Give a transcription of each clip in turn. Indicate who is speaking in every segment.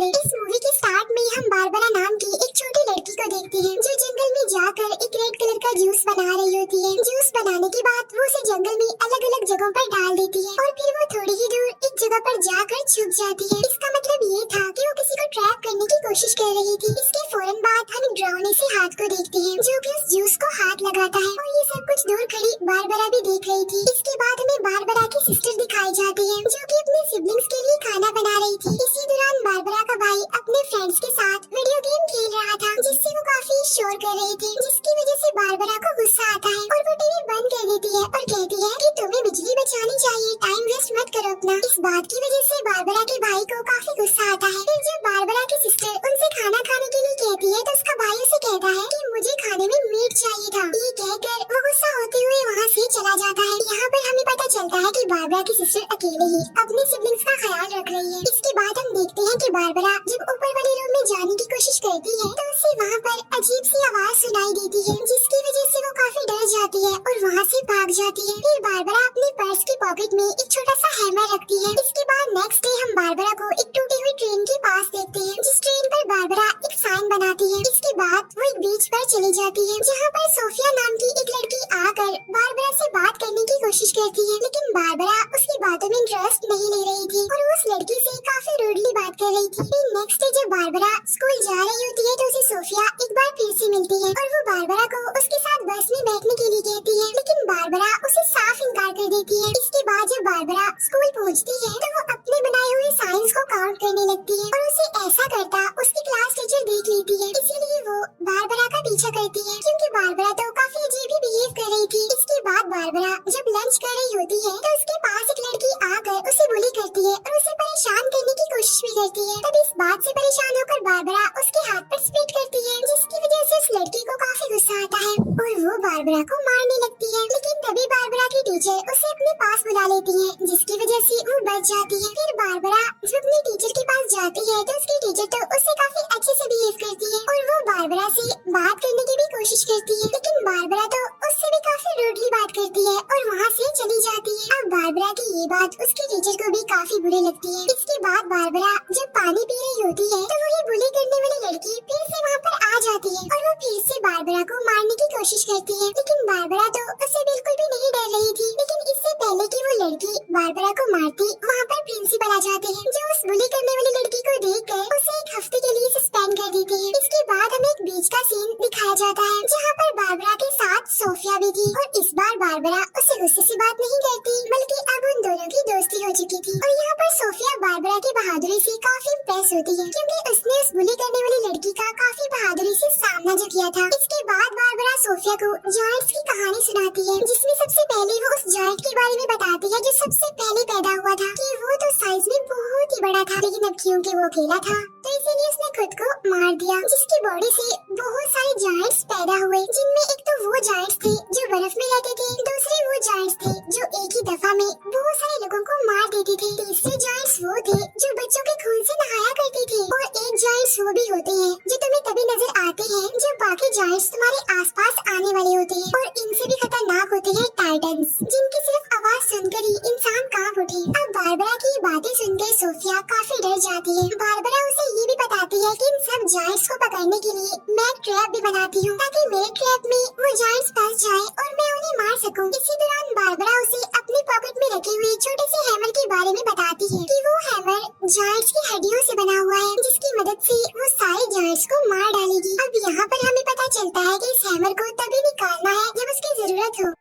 Speaker 1: इस मूवी के स्टार्ट में हम बारबरा नाम की एक छोटी लड़की को देखते हैं जो जंगल में जाकर एक रेड कलर का जूस बना रही होती है। जूस बनाने के बाद वो उसे जंगल में अलग अलग जगहों पर डाल देती है और फिर वो थोड़ी ही दूर एक जगह पर जाकर छुप जाती है। इसका मतलब ये था कि वो किसी को ट्रैप करने की कोशिश कर रही थी। इसके फौरन बाद हम एक डरावने से हाथ को देखते हैं जो कि उस जूस को हाथ लगाता है और ये सब कुछ दूर खड़ी बारबरा भी देख रही थी। इसके बाद हमें बारबरा की सिस्टर दिखाई जाती है जो कि अपने सिबलिंग्स के लिए खाना बना रही थी। इसी दौरान बारबरा का भाई अपने फ्रेंड्स के साथ वीडियो गेम खेल रहा था जिससे वो काफी शोर कर रहे थे, जिसकी वजह से बारबरा को गुस्सा आता है और वो टीवी बंद कर देती है और कहती है कि तुम्हें बिजली बचानी चाहिए, टाइम वेस्ट मत करो अपना। इस बात की वजह से बारबरा के भाई को काफी गुस्सा आता है। फिर जब बारबरा की सिस्टर उनसे खाना खाने के लिए कहती है तो उसका भाई उसे कहता है कि मुझे खाने में मीट चाहिए था। ये कहकर वो गुस्सा होते हुए वहाँ से चला जाता है। यहाँ पर हमें पता चलता है कि बारबरा की सिस्टर अकेले ही अपने सिबलिंग्स का ख्याल रख रही है। इसके बाद हम देखते हैं कि बारबरा जब ऊपर वाले रूम में जाने की कोशिश करती है तो उसे वहाँ पर अजीब सी आवाज सुनाई देती है जिसकी वजह से वो काफी डर जाती है और वहाँ से भाग जाती है। फिर बारबरा अपने पर्स की पॉकेट में एक छोटा सा हैमर रखती है। इसके बाद नेक्स्ट डे हम बारबरा को एक टूटी हुई ट्रेन के पास देखते हैं जिस ट्रेन पर बारबरा एक साइन बनाती है। इसके बाद वो एक बीच पर चली जाती है जहाँ पर सोफिया नाम की एक लड़की आकर बारबरा से बात करने की कोशिश करती है, लेकिन बारबरा उसकी बातों में इंटरेस्ट नहीं ले रही थी और उस लड़की से काफी रूडली बात कर रही थी। फिर नेक्स्ट डे जब बारबरा स्कूल जा रही होती है तो उसे सोफिया एक बार फिर से मिलती है और वो बारबरा को उसके साथ बस में बैठने के लिए कहती है, लेकिन बारबरा उसे साफ इनकार कर देती है। इसके बाद जब बारबरा स्कूल पहुंचती है तो वो अपने बनाए हुए साइंस को काउंट करने लगती है और उसे ऐसा करता उसकी क्लास टीचर देख लेती है। इसीलिए वो बारबरा का पीछा करती है क्योंकि बारबरा तो काफी अजीब ही बिहेव कर रही थी। इसके बाद बारबरा जब लंच कर रही होती है तो उसके पास एक लड़की आकर उसे बुली करती है और उसे परेशान करने की कोशिश भी करती है। तब इस बात से परेशान होकर बारबरा उसके हाथ पर स्पिट करती है जिसकी वजह से उस लड़की को काफी गुस्सा आता है और वो बारबरा को मारने लगती है, लेकिन तभी बारबरा की टीचर उसे अपने पास बुला लेती है जिसकी वजह से वो बच जाती है। फिर बारबरा जब अपने टीचर के पास जाती है तो उसकी टीचर तो उससे काफी अच्छे से बिहेव करती है और वो बारबरा से बात करने की भी कोशिश करती है, लेकिन बारबरा तो उससे भी काफी रूडली बात करती है और वहाँ से चली जाती है। अब बारबरा की ये बात उसके टीचर को भी काफी बुरी लगती है। इसके बाद बारबरा जब पानी पी रही होती है तो वही बुली करने वाली लड़की फिर से वहाँ पर आ जाती है और वो फिर से बारबरा को मारने की कोशिश करती है, लेकिन बारबरा तो उससे बिल्कुल भी नहीं डर रही थी। लेकिन इससे पहले कि वो लड़की बारबरा को मारती वहाँ पर प्रिंसिपल आ जाते हैं जो उस बुली करने वाली लड़की को देखकर उसे एक हफ्ते के लिए सस्पेंड कर देते हैं। इसके बाद हमें एक बीच का सीन दिखाया जाता है जहाँ पर बारबरा के साथ सोफिया भी थी और इस बार बारबरा उससे गुस्से से बात नहीं करती बल्कि अब उन दोनों की दोस्ती हो चुकी थी और यहाँ पर सोफिया बारबरा की बहादुरी से काफी इम्प्रेस होती है क्योंकि उसने उस बुली करने वाली लड़की का काफी बहादुरी से सामना जो किया था। इसके बाद बारबरा सोफिया को जायंट्स की कहानी सुनाती है जिसमें सबसे पहले वो उस जायंट के बारे में बताती है जो सबसे पहले पैदा हुआ था कि वो तो साइज में बहुत ही बड़ा था, लेकिन अब क्योंकि वो अकेला था तो इसीलिए उसने खुद को मार दिया, जिसकी बॉडी से बहुत सारे जायंट्स पैदा हुए जिनमें एक तो वो जायंट्स थे जो बर्फ में रहते थे, दूसरे वो जायंट्स थे जो एक ही दफा में बहुत सारे लोगों को मार देते थे, तीसरे जायंट्स वो थे जो बच्चों के खून से नहाया करते थे और एक जायंट्स वो भी होते हैं जो तुम्हें तभी नजर आते हैं जब बाकी जायंट्स तुम्हारे आसपास आने वाले होते हैं और इनसे भी खतरनाक होते हैं टाइटन्स जिनकी सिर्फ आवाज सुनकर ही इंसान कांप उठे। अब बारबरा की बातें सुनकर सोफिया काफी डर जाती है। बारबरा उसे ये भी बताती है कि इन सब जायंट्स को पकड़ने के लिए मैं एक ट्रैप भी बनाती हूँ ताकि मेरे ट्रैप में वो जायंट्स फंस जाए और मैं उन्हें मार सकूँ। इसी दौरान बारबरा उसे अपनी पॉकेट में रखे हुए छोटे से हैमर के बारे में बताती है कि वो हैमर जायंट्स की हड्डियों से बना हुआ है जिसकी मदद से वो सारे जायंट्स को मार डालेगी। अब यहाँ पर हमें पता चलता है कि इस हैमर को तभी निकालना है जब उसकी जरूरत हो।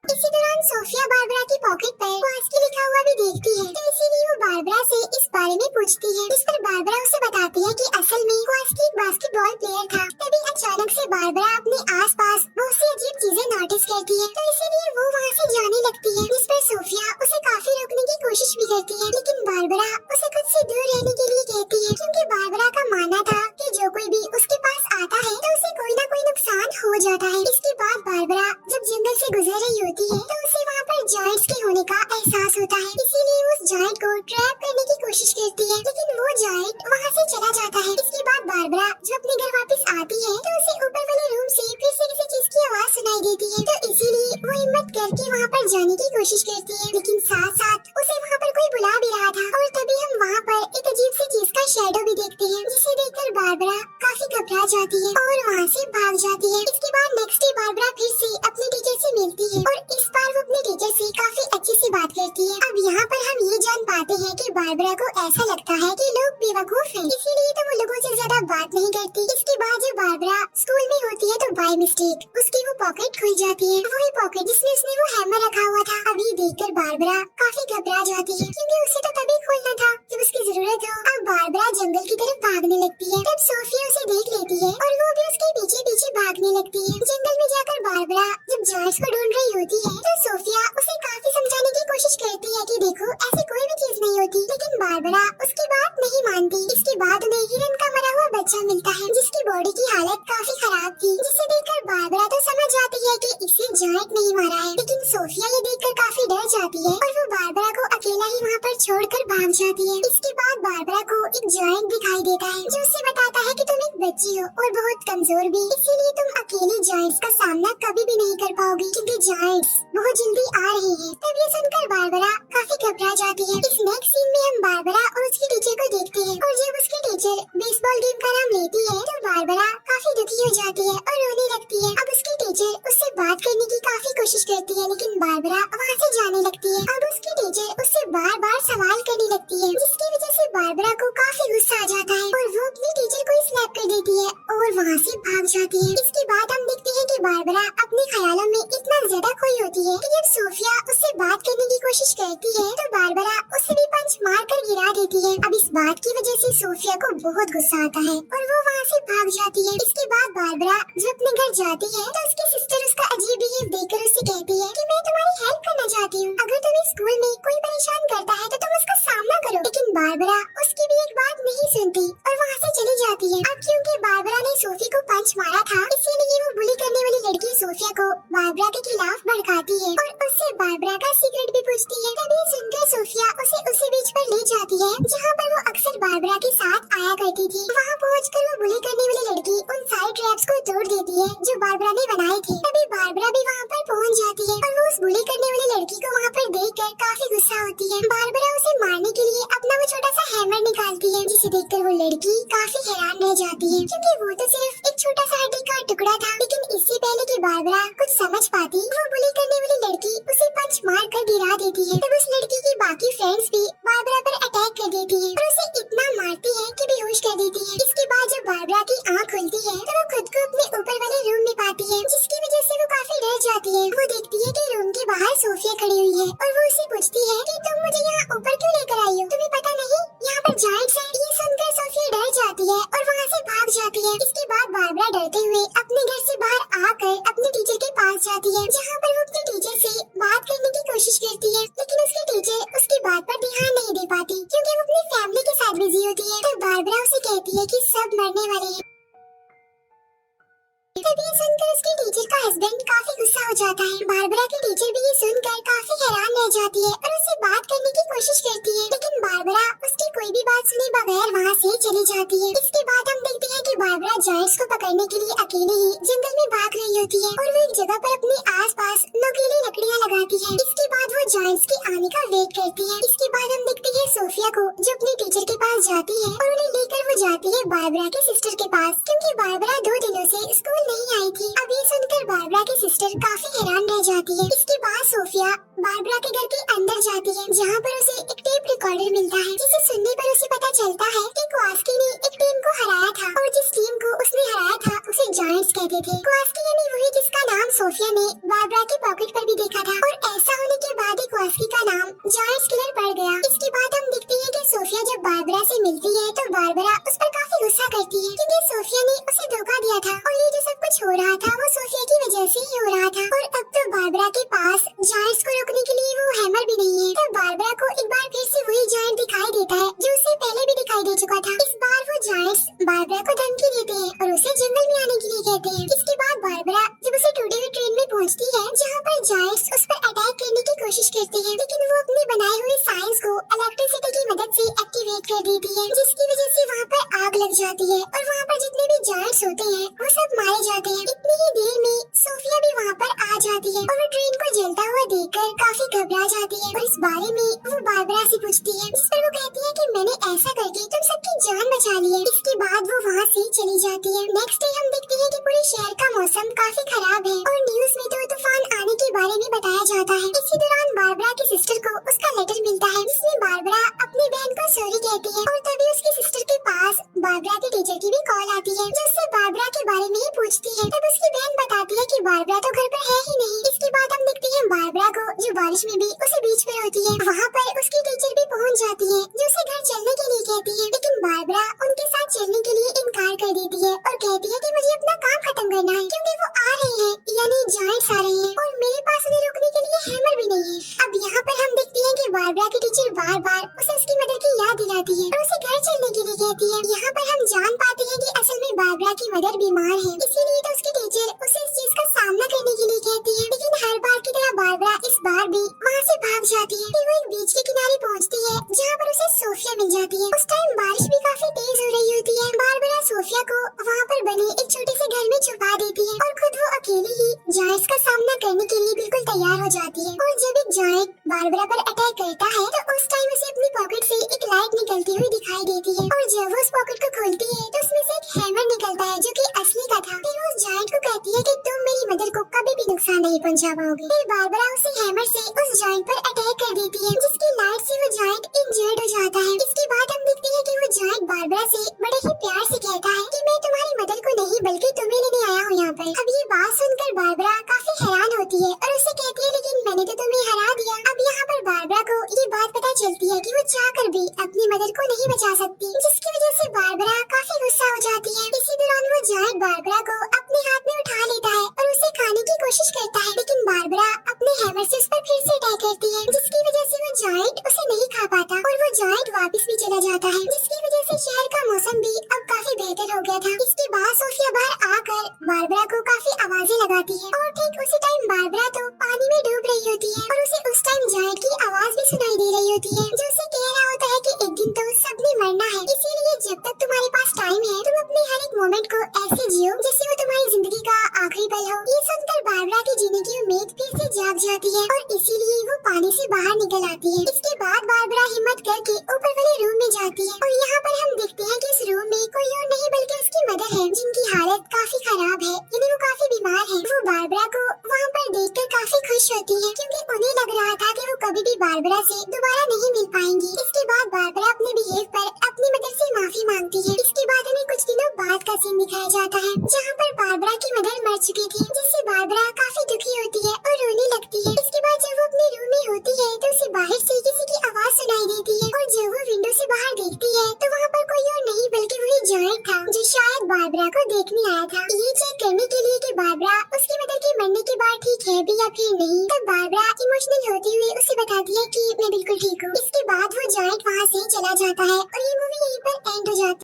Speaker 1: इसी दौरान सोफिया बारबरा की पॉकेट पर क्वास्की लिखा हुआ भी देखती है तो इसीलिए वो बारबरा से इस बारे में पूछती है, जिस पर बारबरा उसे बताती है कि असल में क्वास्की एक बास्केटबॉल प्लेयर था। तभी अचानक से बारबरा अपने आसपास बहुत सी अजीब चीजें नोटिस करती है तो इसीलिए वो वहाँ से जाने लगती है, जिस पर सोफिया उसे काफी रोकने की कोशिश भी करती है, लेकिन बारबरा उसे खुद से दूर रहने के लिए कहती है क्योंकि बारबरा का मानना था कि जो कोई भी उसके पास आता है तो उसे कोई न कोई नुकसान हो जाता है। इसके बाद बारबरा जब जंगल से गुजर रही होती है तो उसे वहाँ पर जायंट्स के होने का एहसास होता है, इसीलिए उस जायंट को ट्रैप करने की कोशिश करती है, लेकिन वो जायंट वहाँ से चला जाता है। इसके बाद बारबरा जब अपने घर वापस आती है तो उसे ऊपर वाले रूम से फिर से किसी चीज की आवाज सुनाई देती है तो इसीलिए वो हिम्मत करके वहाँ पर जाने की कोशिश करती है, लेकिन साथ साथ उसे वहाँ पर कोई बुला भी रहा था और तभी हम वहाँ पर एक अजीब सी चीज का शैडो भी देखते हैं, जिसे देखकर बारबरा काफी घबरा जाती है और वहाँ से भाग जाती है। इसके बाद नेक्स्ट डे बारबरा फिर से अपने टीचर से मिलती है और इस बार वो अपने टीचर से काफी अच्छे से बात करती है। अब यहाँ पर हम ये जान पाते हैं कि बारबरा को ऐसा लगता है कि लोग बेवकूफ हैं, इसीलिए तो वो लोगों से ज्यादा बात नहीं करती। इसके बाद जब बारबरा स्कूल में होती है तो बाय मिस्टेक उसकी वो पॉकेट खुल जाती है, वही पॉकेट जिसमें उसने वो हैमर रखा हुआ था। अब ये देखकर बारबरा काफी घबरा जाती है, क्योंकि उसे तो तभी खोलना था जब उसकी जरूरत हो। अब बारबरा जंगल की तरफ भागने लगती है, तब सोफिया उसे देख लेती है और वो भी उसके पीछे पीछे भागने लगती है। जंगल में जाकर बारबरा जब जायंट्स को ढूंढ रही होती है तो सोफिया उसे काफी समझाने की कोशिश करती है कि देखो ऐसी कोई भी चीज नहीं होती, लेकिन बारबरा उसकी बात नहीं मानती। इसके बाद उन्हें हिरन का मरा हुआ बच्चा मिलता है, जिसकी बॉडी की हालत काफी खराब थी, जिसे देखकर बारबरा तो समझ जाती है कि इसे जायंट नहीं मारा है। लेकिन सोफिया ये देखकर काफी डर जाती है और वो बारबरा को अकेला ही वहाँ पर छोड़कर भाग जाती है। इसके बाद बारबरा को एक जायंट दिखाई देता है, जो उसे बताता है कि तुम एक बच्ची हो और बहुत कमजोर भी, इसीलिए तुम अकेले जायंट्स का सामना कभी भी नहीं कर पाओगी, क्योंकि जायंट्स बहुत जल्दी आ रहे हैं। तब ये सुनकर बारबरा काफी घबरा जाती है। इस नेक्स्ट सीन में हम बारबरा और उसकी टीचर को देखते हैं और जब उसकी टीचर बेसबॉल गेम का नाम लेती है तो बारबरा काफी दुखी हो जाती है और रोने लगती है। अब उसकी टीचर उससे बात करने की काफी कोशिश करती है, लेकिन बारबरा वहाँ से जाने लगती है। अब उसकी टीचर उससे बार बार सवाल करने लगती है, जिसकी वजह से बारबरा को काफी गुस्सा आ जाता है और वो अपनी टीचर को स्नैप कर देती है और वहाँ से भाग जाती है। इसके बाद हम देखते हैं कि बारबरा अपने ख्यालों में इतना ज्यादा खोई होती है कि जब सोफिया उससे बात करने की कोशिश करती है तो बारबरा उसे भी पंच मार कर गिरा देती है। अब इस बात की वजह से सोफिया को बहुत गुस्सा आता है और वो वहाँ से भाग जाती है। इसके बाद बारबरा जब अपने घर जाती है तो उसकी सिस्टर उसका अजीब बिहेव देखकर उससे कहती है कि मैं तुम्हारी हेल्प करना चाहती हूँ, अगर तुम्हें स्कूल में कोई परेशान करता है तो तुम उसका सामना करो। लेकिन बारबरा उसकी भी एक बात नहीं सुनती और वहाँ से चली जाती है। अब क्योंकि बारबरा ने सोफी को पंच मारा था, इसीलिए वो बुली करने वाली लड़की सोफिया को बारबरा के खिलाफ भड़काती है और उससे बारबरा का सीक्रेट भी पूछती है। तभी सुनकर सोफिया उसे उसी बीच पर ले जाती है जहाँ पर वो अक्सर बारबरा के साथ आया करती थी। वहाँ पहुँचकर वो बुली करने वाली लड़की उन सारे ट्रैप्स को तोड़ देती है जो बारबरा ने बनाए थे। तभी बारबरा भी वहाँ पर पहुँच जाती है और वो उस बुली करने वाली लड़की को वहाँ पर देखकर काफी गुस्सा होती है। बारबरा उसे मारने के लिए अपना वो छोटा सा हैमर निकालती है, जिसे देखकर वो लड़की काफी हैरान रह जाती है, क्योंकि वो तो सिर्फ एक छोटा सा हड्डी का टुकड़ा था। लेकिन इससे पहले कि बारबरा कुछ समझ पाती, वो बुली करने वाली लड़की उसे पंच मार कर गिरा देती है। तब उस लड़की की बाकी फ्रेंड्स भी बारबरा पर अटैक कर देती है और उसे इतना मारती है कि बेहोश कर देती है। इसके बाद जब बारबरा की आँख खुलती है तो वो खुद को अपने ऊपर वाले रूम में पाती है, जिसकी वजह से वो काफी डर जाती है। वो देखती है कि रूम के बाहर सोफिया खड़ी हुई है और वो उसे पूछती है कि तुम मुझे यहाँ ऊपर क्यों लेकर आई हो, तुम्हें पता नहीं यहाँ पर जायंट्स हैं। ये सुनकर सोफिया डर जाती है और वहाँ से भाग जाती है। इसके बाद बारबरा डरते हुए अपने घर से बाहर आकर अपने टीचर के पास जाती है, जहाँ पर वो अपने टीचर से बात करने की कोशिश करती है, लेकिन उसकी टीचर उसकी बात पर ध्यान नहीं दे पाती, क्योंकि वो अपनी फैमिली के साथ बिजी होती है। तो बारबरा उसे कहती है कि सब मरने वाले हैं। तब ये सुनकर उसके टीचर का हस्बैंड काफी गुस्सा हो जाता है। बारबरा की टीचर भी ये सुनकर काफी हैरान रह जाती है और उससे बात करने की कोशिश करती है, लेकिन बारबरा उसकी कोई भी बात सुने बगैर वहाँ से चली जाती है। इसके बाद हम देखते हैं कि बारबरा जायंट्स को पकड़ने के लिए अकेले ही जंगल में भाग रही होती है और वो एक जगह पर अपने आसपास नुकीली लकड़ियाँ लगाती है। इसके बाद वो जायंट्स के आने का वेट करती है। इसके बाद हम देखते हैं सोफिया को जो अपने टीचर के पास जाती है और उन्हें लेकर वो जाती है बारबरा के सिस्टर के पास, क्योंकि बारबरा 2 दिनों से स्कूल नहीं आई थी। अब ये सुनकर बारबरा की सिस्टर काफी हैरान रह जाती है। इसके बाद सोफिया बारबरा के घर के अंदर जाती है, जहाँ पर उसे एक टेप रिकॉर्डर मिलता है, जिसे सुनने पर उसे पता चलता है कि क्वास्की ने एक टीम को हराया था और जिस टीम को उसने हराया था उसे जायंट्स कहते थे। क्वास्की यानी वही जिसका नाम सोफिया ने बारबरा के पॉकेट पर भी देखा था और ऐसा होने के बाद ही क्वास्की का नाम जायंट्स किलर पड़ गया। इसके बाद हम देखते हैं कि सोफिया जब बारबरा से मिलती है तो बारबरा उस पर काफी गुस्सा करती है, क्योंकि सोफिया ने उसे धोखा दिया था और ये जो सब कुछ हो रहा था वो सोफिया की वजह से ही हो रहा था। और अब तो बारबरा के पास जायंट्स को रोकने के लिए वो हैमर भी नहीं है। तो बारबरा को एक बार फिर से वही जायंट दिखाई देता है जो उसे पहले भी दिखाई दे चुका था। इस बार वो जायंट्स बारबरा को धमकी देते हैं और उसे जंगल में आने के लिए कहते हैं। इसके बाद बारबरा जब उसे टूटे हुए ट्रेन में पहुंचती है, जहां पर जायंट्स उस पर अटैक करने की कोशिश करते हैं, लेकिन वो अपने बनाए हुए साइंस को इलेक्ट्रिसिटी की मदद से एक्टिवेट कर देती है, जिसकी वजह से वहाँ पर आग लग जाती है और वहाँ पर जितने भी जायंट्स होते हैं वो सब मारे जाते हैं। इतनी ही देर में सोफिया भी वहाँ पर आ जाती है और वो ट्रेन को जलता हुआ देखकर काफी घबरा जाती है और इस बारे में वो बारबरा से पूछती है, जिस पर वो कहती है कि मैंने ऐसा करके तुम सबकी जान बाद वो वहाँ से चली जाती है। नेक्स्ट डे हम देखते हैं कि पूरे शहर का मौसम काफी खराब है और न्यूज में तो तूफान आने के बारे में बताया जाता है। इसी दौरान बारबरा की सिस्टर को उसका लेटर मिलता है जिसमें बारबरा अपनी बहन को सॉरी कहती है और तभी उसकी सिस्टर के पास बारबरा के टीचर की भी कॉल आती है जो उससे बारबरा के बारे में ही पूछती है। तब उसकी बहन बताती है कि बारबरा तो घर पर है ही नहीं। इसके बाद हम देखते हैं बारबरा को जो बारिश में भी उसे बीच पर होती है। वहाँ पर उसकी टीचर भी पहुँच जाती है जो उसे घर चलने के लिए कहती है, लेकिन बारबरा उनके साथ चलने के लिए इनकार कर देती है और कहती है कि मुझे अपना काम खत्म करना है क्योंकि वो आ रहे हैं, यानी जायंट्स आ रहे हैं और मेरे पास उन्हें रोकने के लिए हैमर भी नहीं है। अब यहाँ पर हम देखते हैं कि बारबरा की टीचर बार बार उसे उसकी मदर की याद दिलाती है और उसे घर चलने के लिए कहती है। यहाँ पर हम जान पाते हैं कि असल में बारबरा की मदर बीमार है, इसीलिए तो उसकी टीचर उसे इस चीज का सामना करने के लिए कहती है। लेकिन हर बार की तरह बारबरा इस बार भी वहाँ से भाग जाती है। फिर वो एक बीच के किनारे पहुँचती है जहाँ पर उसे सोफिया मिल जाती है। उस टाइम बारिश भी काफी तेज हो रही होती है। बारबरा सोफिया को वहाँ पर बने एक छोटे से घर में छुपा देती है और खुद वो अकेली ही जायंट्स का सामना करने के लिए बिल्कुल तैयार हो जाती है। और जब एक जायंट बारबरा पर अटैक करता है तो उस टाइम उसे अपनी पॉकेट से एक लाइट निकलती हुई दिखाई देती है और जब वो उस पॉकेट को खोलती है तो उसमें से एक हैमर निकलता है जो कि असली का था। फिर वो उस जायंट को कहती है कि तुम मेरी मदर को कभी भी नुकसान नहीं पहुंचा पाओगे। फिर बारबरा उसे हैमर से उस जायंट पर अटैक कर देती है जिसकी लाइट से वो जायंट इंजर्ड हो जाता है। इसके बाद हम देखते हैं कि वो जायंट बारबरा से बड़े ही प्यार से कहता है कि मैं तुम्हारी मदर को नहीं बल्कि तुम्हें लेने आया हूँ यहाँ पर। अब ये बात सुनकर बारबरा काफी हैरान होती है और उससे कहती है लेकिन मैंने तो तुम्हें हरा दिया। अब यहाँ पर बारबरा को ये बात पता चलती है कि वो चाहकर भी अपनी मदर को नहीं बचा सकती, जिसकी वजह से बारबरा काफी गुस्सा हो जाती है। इसी दौरान वो जायंट बारबरा को अपने हाथ में उठा लेता है और उसे खाने की कोशिश करता है, लेकिन बारबरा अपने हैमर से उस पर फिर से अटैक करती है जिसकी वजह से वो जायंट उसे नहीं खा पाता और वो जायंट वापस भी चला जाता है, जिसकी वजह से शहर का मौसम भी अब काफी बेहतर हो गया था। इसके बाद सोफिया बाहर आकर बारबरा को काफी आवाजें लगाती है और ठीक उसी टाइम बारबरा तो पानी में डूब रही होती है और उसे उस टाइम जायंट की आवाज भी सुनाई दे रही होती है जो उसे कह रहा होता है कि एक दिन तो सबने मरना है, इसीलिए जब तक तुम्हारे पास टाइम है तुम अपने हर एक मोमेंट को ऐसे जियो जैसे वो तुम्हारी जिंदगी का आखिरी पल हो। ये सुनकर बारबरा की जीने की उम्मीद फिर से जाग जाती है और इसीलिए वो पानी से बाहर निकल आती है। इसके बाद बारबरा हिम्मत करके ऊपर वाले रूम में जाती है और यहाँ पर हम देखते हैं कि इस रूम में कोई और नहीं बल्कि उसकी मदर है जिनकी हालत काफी खराब है, यानी वो काफी बीमार है। वो बारबरा को वहाँ पर देखकर काफी खुश होती है क्योंकि उन्हें लग रहा था कि वो कभी भी बारबरा से दोबारा नहीं मिल पाएंगी। इसके बाद बारबरा अपने बिहेव पर अपनी मदर से माफी मांगती है। इसके बाद हमें कुछ दिनों बाद का सीन दिखाया जाता है जहाँ पर बारबरा की मदर मर चुकी थी, जिससे बारबरा काफी दुखी होती है और रोने लगती है। इसके बाद जब वो अपने रूम में होती है तो उसे बाहर से किसी की आवाज सुनाई देती है और जब वो विंडो से बाहर देखती है तो वहाँ पर कोई और नहीं बल्कि वही जायंट था जो शायद बारबरा को देखने आया था, ये चेक करने के लिए कि बारबरा उसकी मदर के मरने के बाद ठीक है भी या फिर नहीं। तब बारबरा इमोशनल होते हुए उसे बताती है कि मैं बिल्कुल ठीक हूँ। इसके बाद वो जायंट वहाँ से चला जाता है और ये मूवी यहीं पर एंड हो जाती है।